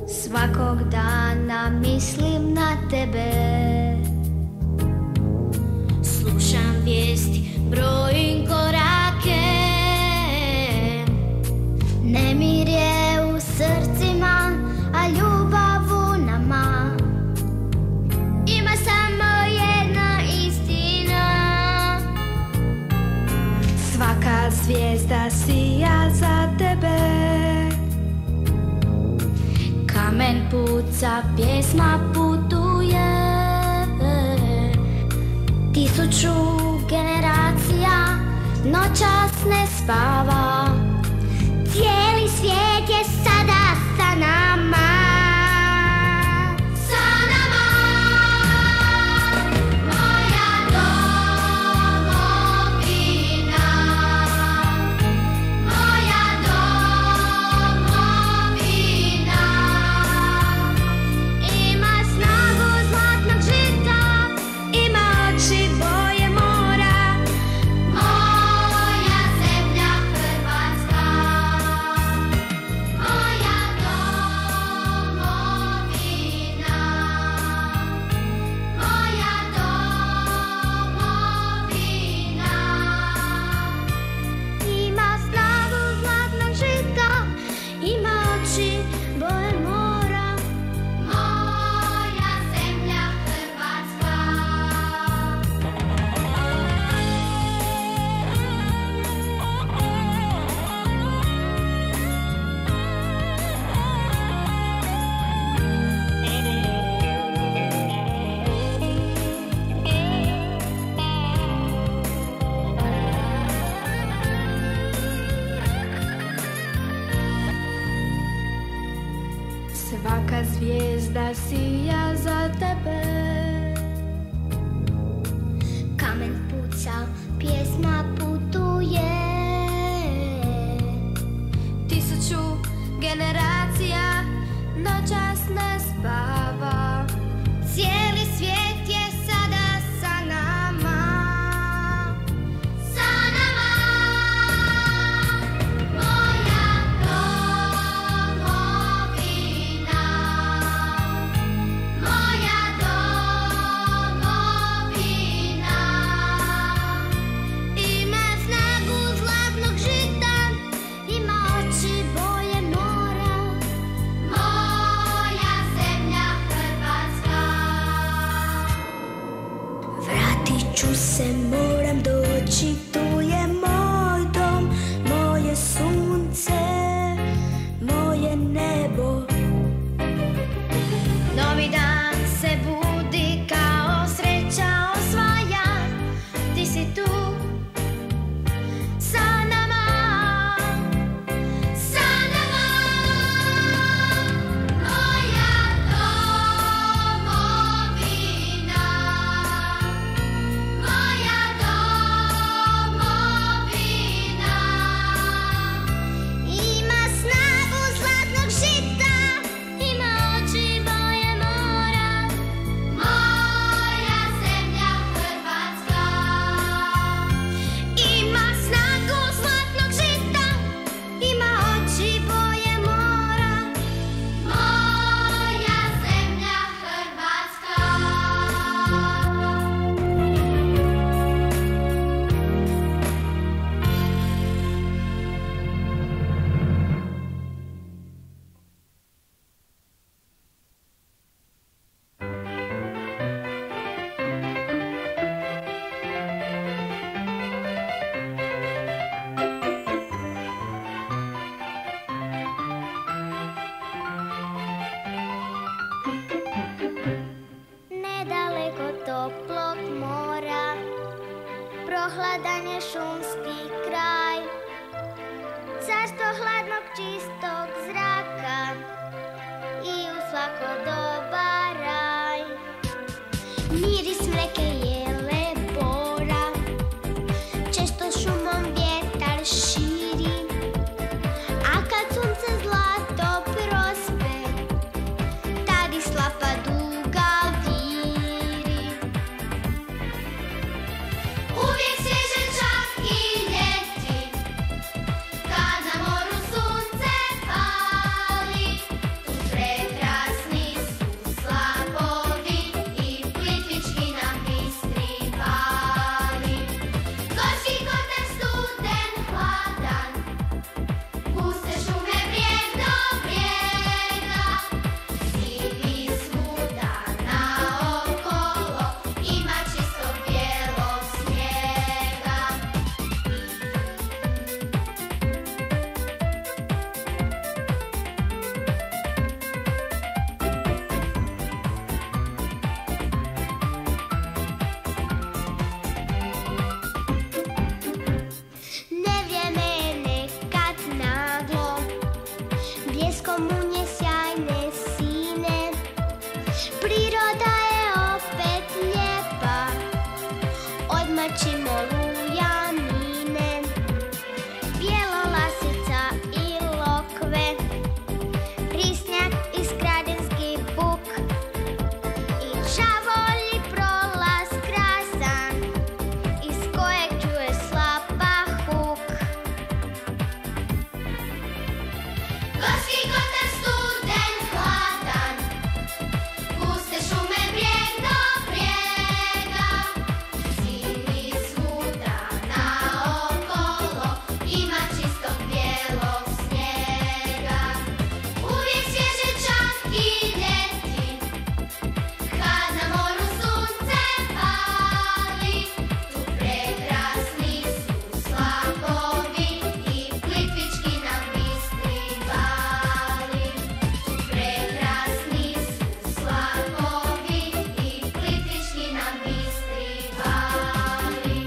Svakog dana mislim na tebe, slušam vijesti, brojim korake, nemir je u srcima, a ljubav u nama. Ima samo jedna istina, svaka zvijezda sija za tebe. Kamen puca, pjesma putuje, 1000 generacija noćas ne spava. Cijeli svijet je sada sa nama. Svaka zvijezda sija za tebe. Kamen puca, pjesma putuje, 1000 generacija noćas ne spava. Cijeli svijet je sada sa nama. Ću se, moram doći, tu je moj dom, moje sunce, moje nebo. Novi dan se budi kao sreća osvaja, ti si tu sa nama, sa nama. Moja domovina, toplog mora, prohladan je šumski kraj, carstvo hladnog čistog zraka i u svako doba raj. Miris mreke jele bora, često šumom vjetar širi, a kad sunce zlato prospe, tad i slapa duga viri. Priroda je opet lijepa, odmačimo lujanine, bjelolasica i lokve, risnjak i skradenski buk i čavolji prolaz krasan iz kojeg čuje slapa huk. Gorski kotar student hladan, puste šume brijeg do brijega, zimi svuda naokolo ima čistog bijelog snijega. Uvijek svježe čak i ljeti, kad na moru sunce pali, tu prekrasni su slapovi i Plitvički nam bistri vali. Tu prekrasni su slapovi i Plitvički nam bistri vali.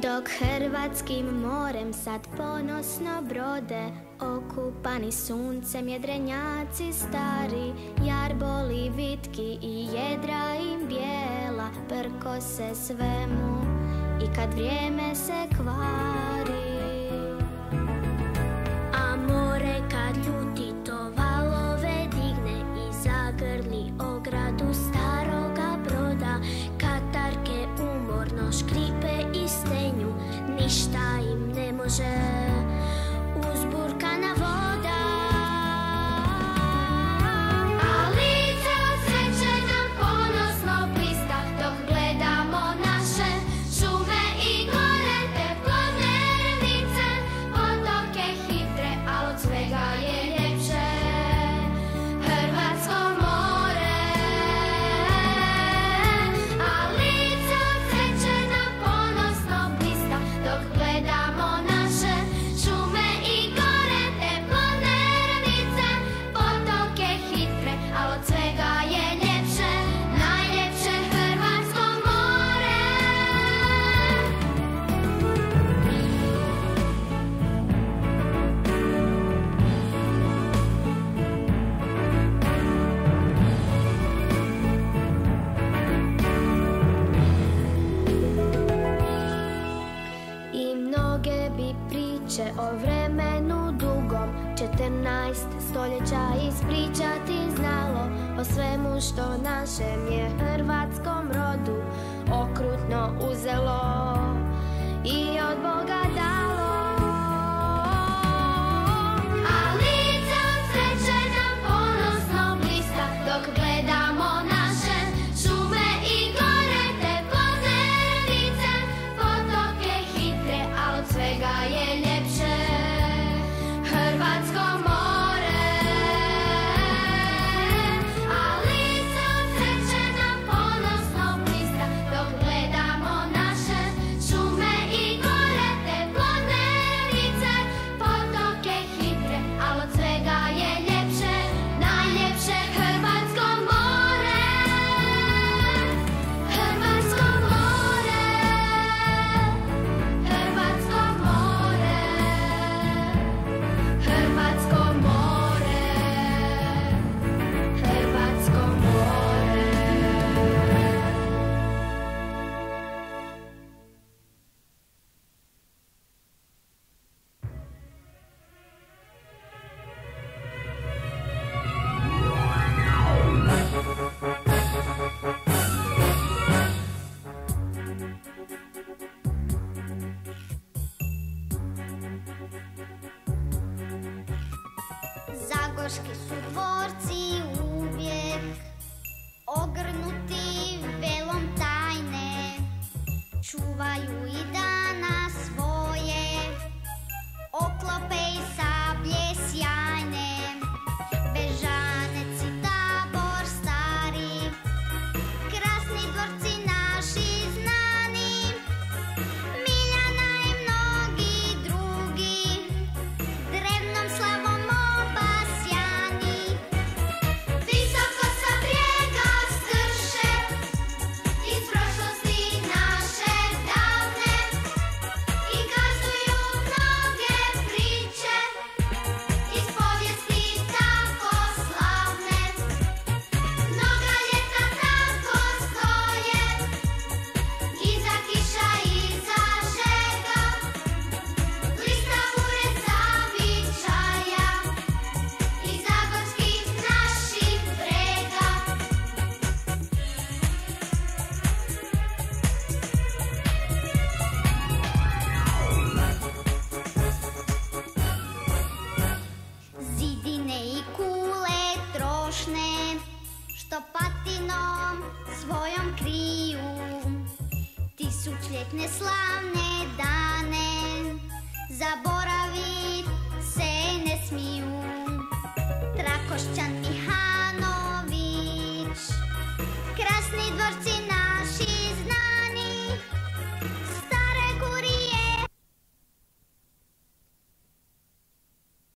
Dok hrvatskim morem sad ponosno brode, okupani suncem jedrenjaci stari, jarboli vitki i jedra im bijela, prkose svemu i kad vrijeme se kvari. A more kad ljuti to valove digne i zagrli ogradu staroga broda, katarke umorno škripe i stenju, ništa im ne može uzburkana voda. A lice od sreće nam ponosno blista, dok gledamo naše šume i gore, te plodne rnice, potoke hitre, al od svega je ljepše hrvatsko more. A lice od sreće nam ponosno blista, dok gledamo naše šume i gore, te plodne rnice, potoke hitre, al od svega je ljepše, najljepše hrvatsko more. I mnoge bi priče o vremenu dugom 14 stoljeća ispričati znalo, o svemu što našem je hrvatskom rodu okrutno uzelo i od Boga dalo. A lice od sreće nam ponosno blista, dok gledamo naše šume i gore, te plodne rnice, potoke hitre, al od svega je ljepše hrvatsko more. A lice od sreće nam ponosno blista, dok gledamo naše šume i gore, te plodne rnice, potoke hitre, al od svega je ljepše, najljepše hrvatsko more. Hrvatsko more, hrvatsko more, hrvatsko more, hrvatsko more. Zagorski su dvorci uvijek ogrnuti velom tajne, čuvaju i dana svoje oklope i sablje sjajne. Bežanec i Tabor stari, krasni dvorci naši znani, Miljana i mnogi drugi, drevnom slavom oba sretne slavne dane, zaboravit se ne smiju. Trakošćan i